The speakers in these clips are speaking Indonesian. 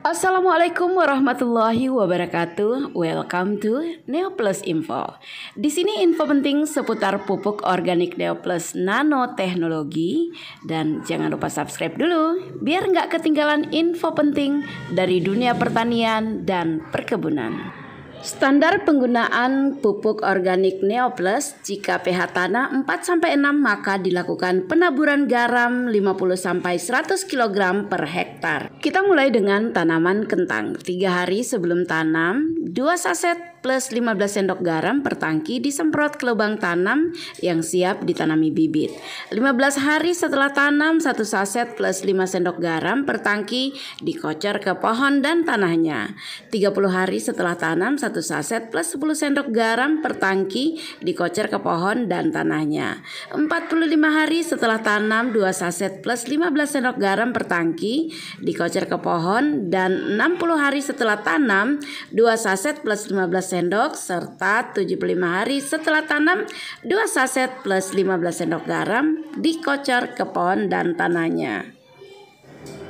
Assalamualaikum warahmatullahi wabarakatuh. Welcome to Neoplus Info. Di sini info penting seputar pupuk organik Neoplus nanoteknologi. Dan jangan lupa subscribe dulu biar nggak ketinggalan info penting dari dunia pertanian dan perkebunan. Standar penggunaan pupuk organik Neoplus, jika pH tanah 4-6 maka dilakukan penaburan garam 50-100 kg per hektar. Kita mulai dengan tanaman kentang. 3 hari sebelum tanam, 2 saset plus 15 sendok garam per tangki disemprot ke lubang tanam yang siap ditanami bibit. 15 hari setelah tanam, 1 saset plus 5 sendok garam per tangki dikocor ke pohon dan tanahnya. 30 hari setelah tanam, 1 saset plus 10 sendok garam per tangki dikocor ke pohon dan tanahnya. 45 hari setelah tanam, 2 saset plus 15 sendok garam per tangki dikocor ke pohon, dan 60 hari setelah tanam, 2 saset plus 15 sendok, serta 75 hari setelah tanam, 2 saset plus 15 sendok garam dikocor ke pohon dan tanahnya.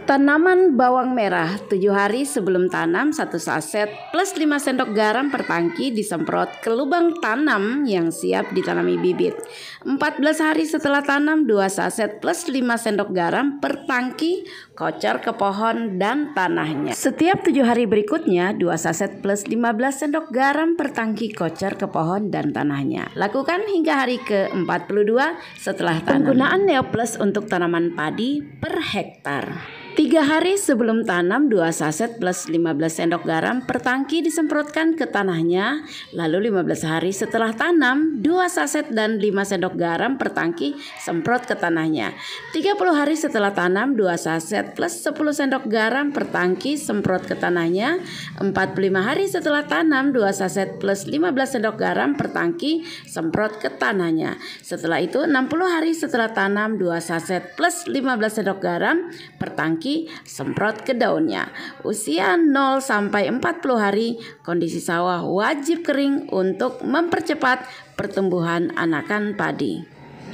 Tanaman bawang merah, 7 hari sebelum tanam, 1 saset plus 5 sendok garam per tangki disemprot ke lubang tanam yang siap ditanami bibit. 14 hari setelah tanam, 2 saset plus 5 sendok garam per tangki kocor ke pohon dan tanahnya. Setiap 7 hari berikutnya, 2 saset plus 15 sendok garam per tangki kocor ke pohon dan tanahnya. Lakukan hingga hari ke-42 setelah tanam. Penggunaan Neoplus untuk tanaman padi per hektar. 3 hari sebelum tanam, 2 saset plus 15 sendok garam per tangki disemprotkan ke tanahnya. Lalu 15 hari setelah tanam, 2 saset dan 5 sendok garam per tangki semprot ke tanahnya. 30 hari setelah tanam, 2 saset plus 10 sendok garam per tangki semprot ke tanahnya. 45 hari setelah tanam, 2 saset plus 15 sendok garam per tangki semprot ke tanahnya. Setelah itu 60 hari setelah tanam, 2 saset plus 15 sendok garam per tangki semprot ke daunnya. Usia 0 sampai 40 hari, kondisi sawah wajib kering untuk mempercepat pertumbuhan anakan padi.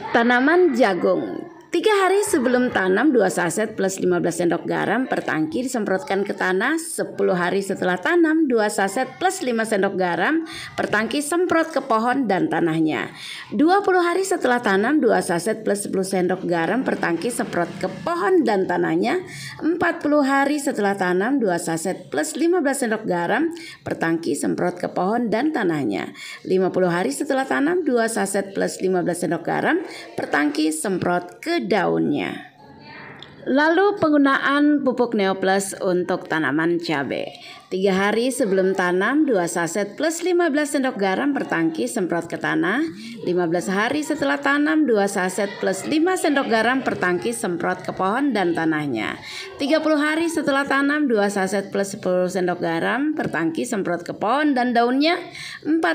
Tanaman jagung. 3 hari sebelum tanam, 2 saset plus 15 sendok garam per tangki disemprotkan ke tanah. 10 hari setelah tanam, 2 saset plus 5 sendok garam per tangki semprot ke pohon dan tanahnya. 20 hari setelah tanam, 2 saset plus 10 sendok garam per tangki semprot ke pohon dan tanahnya. 40 hari setelah tanam, 2 saset plus 15 sendok garam per tangki semprot ke pohon dan tanahnya. 50 hari setelah tanam, 2 saset plus 15 sendok garam per tangki semprot ke daunnya. Lalu penggunaan pupuk Neoplus untuk tanaman cabai. 3 hari sebelum tanam, 2 saset plus 15 sendok garam per tangki semprot ke tanah. 15 hari setelah tanam, 2 saset plus 5 sendok garam per tangki semprot ke pohon dan tanahnya. 30 hari setelah tanam, 2 saset plus 10 sendok garam per tangki semprot ke pohon dan daunnya. 45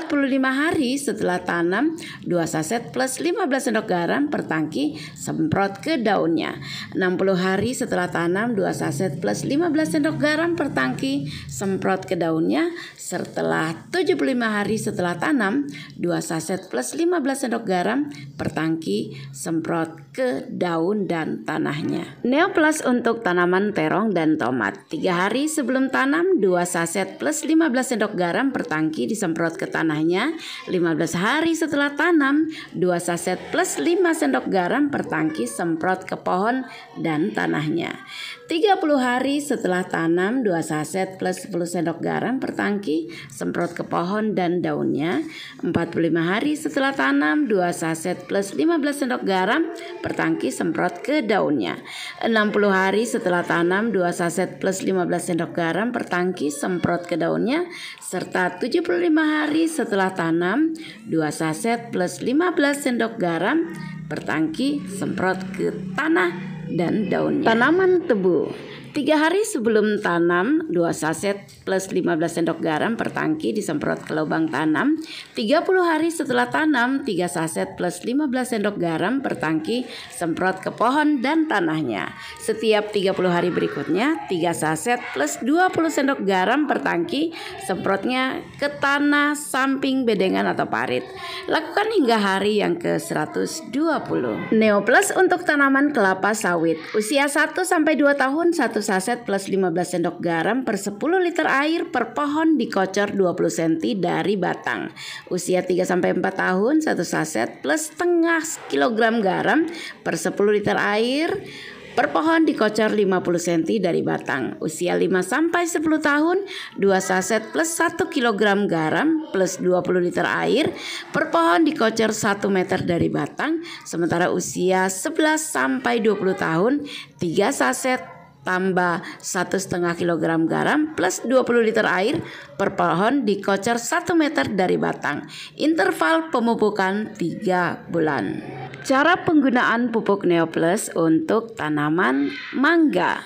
hari setelah tanam, 2 saset plus 15 sendok garam per tangki semprot ke daunnya. 60 hari setelah tanam, 2 saset plus 15 sendok garam per tangki semprot ke daunnya. Setelah 75 hari setelah tanam, 2 saset plus 15 sendok garam per tangki semprot ke daun dan tanahnya. Neoplus untuk tanaman terong dan tomat. 3 hari sebelum tanam, 2 saset plus 15 sendok garam per tangki disemprot ke tanahnya. 15 hari setelah tanam, 2 saset plus 5 sendok garam per tangki semprot ke pohon dan tanahnya. 30 hari setelah tanam, 2 saset plus 10 sendok garam per tangki semprot ke pohon dan daunnya. 45 hari setelah tanam, 2 saset plus 15 sendok garam per tangki semprot ke daunnya. 60 hari setelah tanam, 2 saset plus 15 sendok garam per tangki semprot ke daunnya. Serta 75 hari setelah tanam, 2 saset plus 15 sendok garam per tangki semprot ke tanah dan daunnya. Tanaman tebu. 3 hari sebelum tanam, 2 saset plus 15 sendok garam per tangki disemprot ke lubang tanam. 30 hari setelah tanam, 3 saset plus 15 sendok garam per tangki semprot ke pohon dan tanahnya. Setiap 30 hari berikutnya, 3 saset plus 20 sendok garam per tangki semprotnya ke tanah samping bedengan atau parit. Lakukan hingga hari yang ke-120. Neoplus untuk tanaman kelapa sawit. Usia 1-2 tahun, 1 1 saset plus 15 sendok garam per 10 liter air per pohon dikocor 20 cm dari batang. Usia 3-4 tahun 1 saset plus setengah kilogram garam per 10 liter air per pohon dikocor 50 cm dari batang. Usia 5-10 tahun 2 saset plus 1 kg garam plus 20 liter air per pohon dikocor 1 meter dari batang. Sementara usia 11-20 tahun 3 saset tambah 1,5 kg garam plus 20 liter air per pohon dikocor 1 meter dari batang. Interval pemupukan 3 bulan. Cara penggunaan pupuk Neoplus untuk tanaman mangga.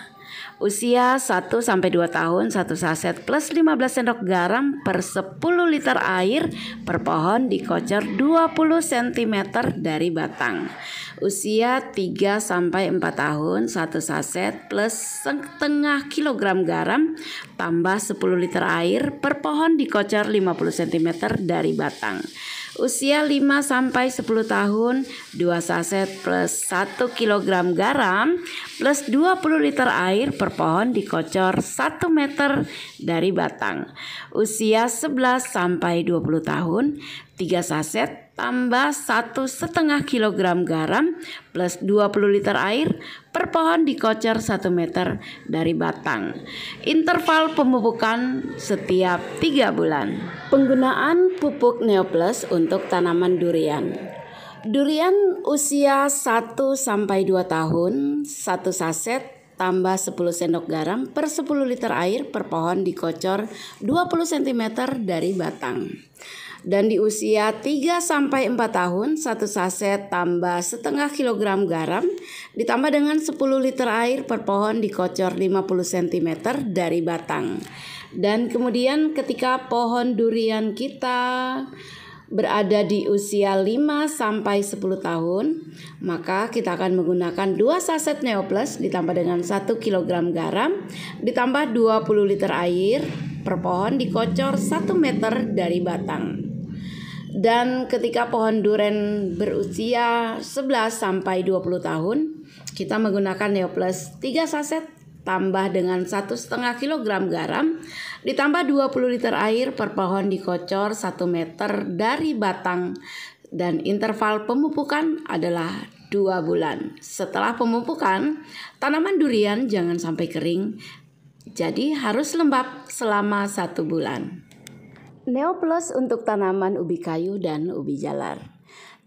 Usia 1-2 tahun 1 saset plus 15 sendok garam per 10 liter air per pohon dikocor 20 cm dari batang. Usia 3-4 tahun 1 saset plus setengah kilogram garam tambah 10 liter air per pohon dikocor 50 cm dari batang. Usia 5-10 tahun 2 saset plus 1 kg garam plus 20 liter air per pohon dikocor 1 meter dari batang. Usia 11-20 tahun 3 saset tambah 1,5 kg garam plus 20 liter air per pohon dikocor 1 meter dari batang. Interval pemupukan setiap 3 bulan. Penggunaan pupuk Neoplus untuk tanaman durian. Durian usia 1-2 tahun 1 saset tambah 10 sendok garam per 10 liter air per pohon dikocor 20 cm dari batang. Dan di usia 3-4 tahun 1 saset tambah setengah kilogram garam ditambah dengan 10 liter air per pohon dikocor 50 cm dari batang. Dan kemudian ketika pohon durian kita berada di usia 5-10 tahun, maka kita akan menggunakan 2 saset Neoplus ditambah dengan 1 kg garam ditambah 20 liter air per pohon dikocor 1 meter dari batang. Dan ketika pohon durian berusia 11-20 tahun, kita menggunakan Neoplus 3 saset tambah dengan 1,5 kg garam ditambah 20 liter air per pohon dikocor 1 meter dari batang. Dan interval pemupukan adalah 2 bulan. Setelah pemupukan, tanaman durian jangan sampai kering, jadi harus lembab selama 1 bulan. Neoplus untuk tanaman ubi kayu dan ubi jalar.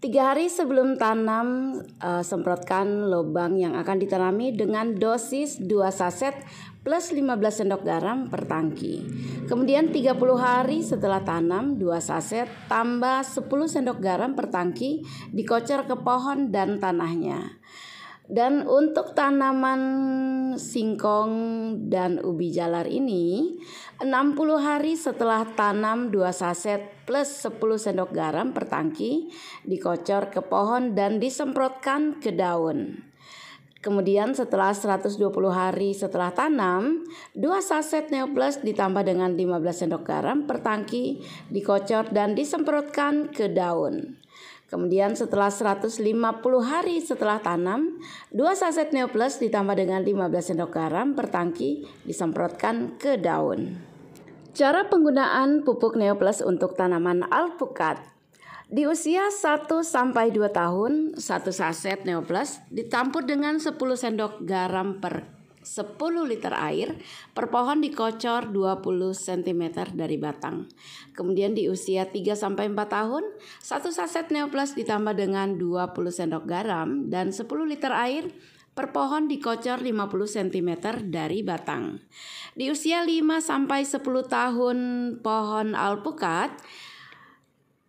3 hari sebelum tanam, semprotkan lubang yang akan ditanami dengan dosis 2 saset plus 15 sendok garam per tangki. Kemudian 30 hari setelah tanam, 2 saset tambah 10 sendok garam per tangki dikocor ke pohon dan tanahnya. Dan untuk tanaman singkong dan ubi jalar ini 60 hari setelah tanam 2 saset plus 10 sendok garam per tangki dikocor ke pohon dan disemprotkan ke daun. Kemudian setelah 120 hari setelah tanam 2 saset Neoplus ditambah dengan 15 sendok garam per tangki dikocor dan disemprotkan ke daun. Kemudian setelah 150 hari setelah tanam, 2 saset Neoplus ditambah dengan 15 sendok garam per tangki disemprotkan ke daun. Cara penggunaan pupuk Neoplus untuk tanaman alpukat. Di usia 1-2 tahun, 1 saset Neoplus dicampur dengan 10 sendok garam per 10 liter air per pohon dikocor 20 cm dari batang. Kemudian di usia 3-4 tahun, 1 saset Neoplus ditambah dengan 20 sendok garam dan 10 liter air per pohon dikocor 50 cm dari batang. Di usia 5-10 tahun pohon alpukat,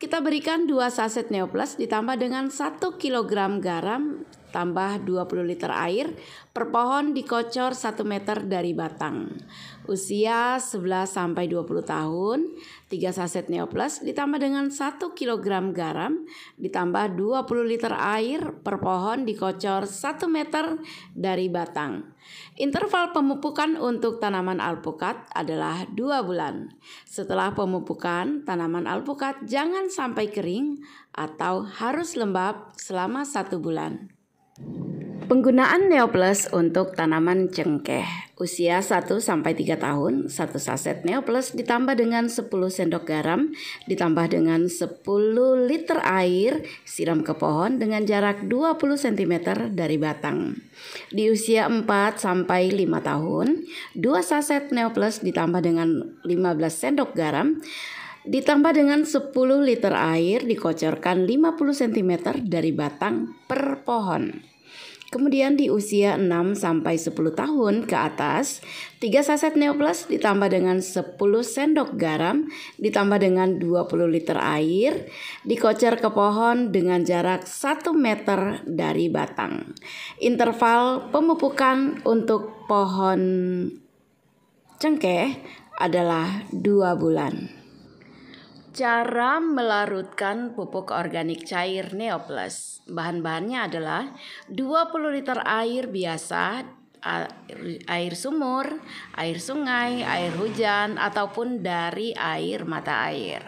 kita berikan 2 saset Neoplus ditambah dengan 1 kg garam tambah 20 liter air per pohon dikocor 1 meter dari batang. Usia 11-20 tahun, 3 saset Neoplus ditambah dengan 1 kg garam ditambah 20 liter air per pohon dikocor 1 meter dari batang. Interval pemupukan untuk tanaman alpukat adalah 2 bulan. Setelah pemupukan, tanaman alpukat jangan sampai kering atau harus lembab selama 1 bulan. Penggunaan Neoplus untuk tanaman cengkeh. Usia 1-3 tahun, 1 saset Neoplus ditambah dengan 10 sendok garam, ditambah dengan 10 liter air, siram ke pohon dengan jarak 20 cm dari batang. Di usia 4-5 tahun, 2 saset Neoplus ditambah dengan 15 sendok garam, ditambah dengan 10 liter air, dikocorkan 50 cm dari batang per pohon. Kemudian di usia 6-10 tahun ke atas, 3 saset Neoplus ditambah dengan 10 sendok garam, ditambah dengan 20 liter air, dikocer ke pohon dengan jarak 1 meter dari batang. Interval pemupukan untuk pohon cengkeh adalah 2 bulan. Cara melarutkan pupuk organik cair Neoplus. Bahan-bahannya adalah 20 liter air biasa, air sumur, air sungai, air hujan, ataupun dari air mata air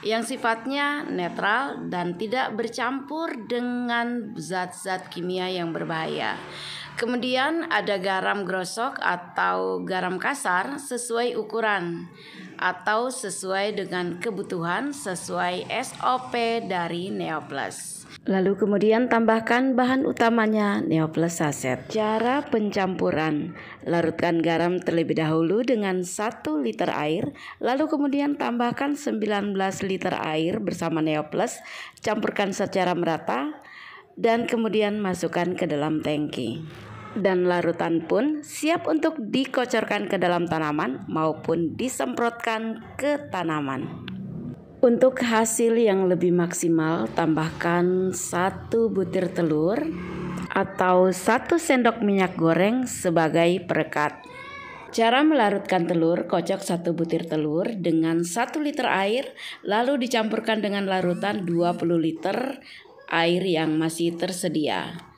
yang sifatnya netral dan tidak bercampur dengan zat-zat kimia yang berbahaya. Kemudian ada garam grosok atau garam kasar sesuai ukuran atau sesuai dengan kebutuhan sesuai SOP dari Neoplus. Lalu kemudian tambahkan bahan utamanya Neoplus saset. Cara pencampuran: larutkan garam terlebih dahulu dengan 1 liter air, lalu kemudian tambahkan 19 liter air bersama Neoplus, campurkan secara merata dan kemudian masukkan ke dalam tangki. Dan larutan pun siap untuk dikocorkan ke dalam tanaman maupun disemprotkan ke tanaman. Untuk hasil yang lebih maksimal, tambahkan 1 butir telur atau 1 sendok minyak goreng sebagai perekat. Cara melarutkan telur: kocok 1 butir telur dengan 1 liter air, lalu dicampurkan dengan larutan 20 liter air yang masih tersedia.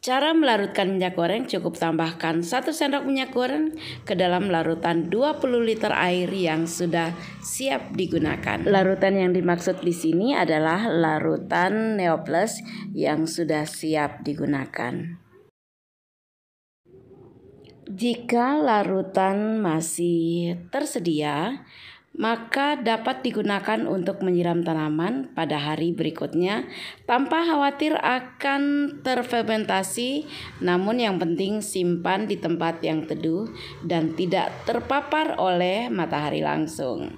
Cara melarutkan minyak goreng: cukup tambahkan 1 sendok minyak goreng ke dalam larutan 20 liter air yang sudah siap digunakan. Larutan yang dimaksud di sini adalah larutan Neoplus yang sudah siap digunakan. Jika larutan masih tersedia, maka dapat digunakan untuk menyiram tanaman pada hari berikutnya tanpa khawatir akan terfermentasi. Namun yang penting simpan di tempat yang teduh dan tidak terpapar oleh matahari langsung.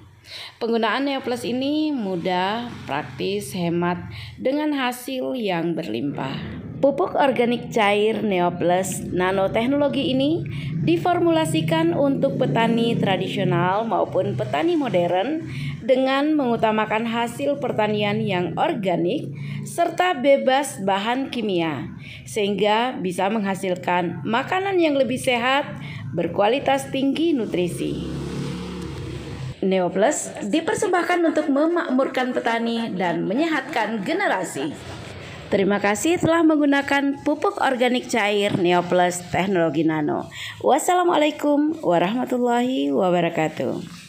Penggunaan Neoplus ini mudah, praktis, hemat, dengan hasil yang berlimpah. Pupuk organik cair Neoplus nanoteknologi ini diformulasikan untuk petani tradisional maupun petani modern dengan mengutamakan hasil pertanian yang organik serta bebas bahan kimia, sehingga bisa menghasilkan makanan yang lebih sehat, berkualitas tinggi nutrisi. Neoplus dipersembahkan untuk memakmurkan petani dan menyehatkan generasi. Terima kasih telah menggunakan pupuk organik cair Neoplus teknologi nano. Wassalamualaikum warahmatullahi wabarakatuh.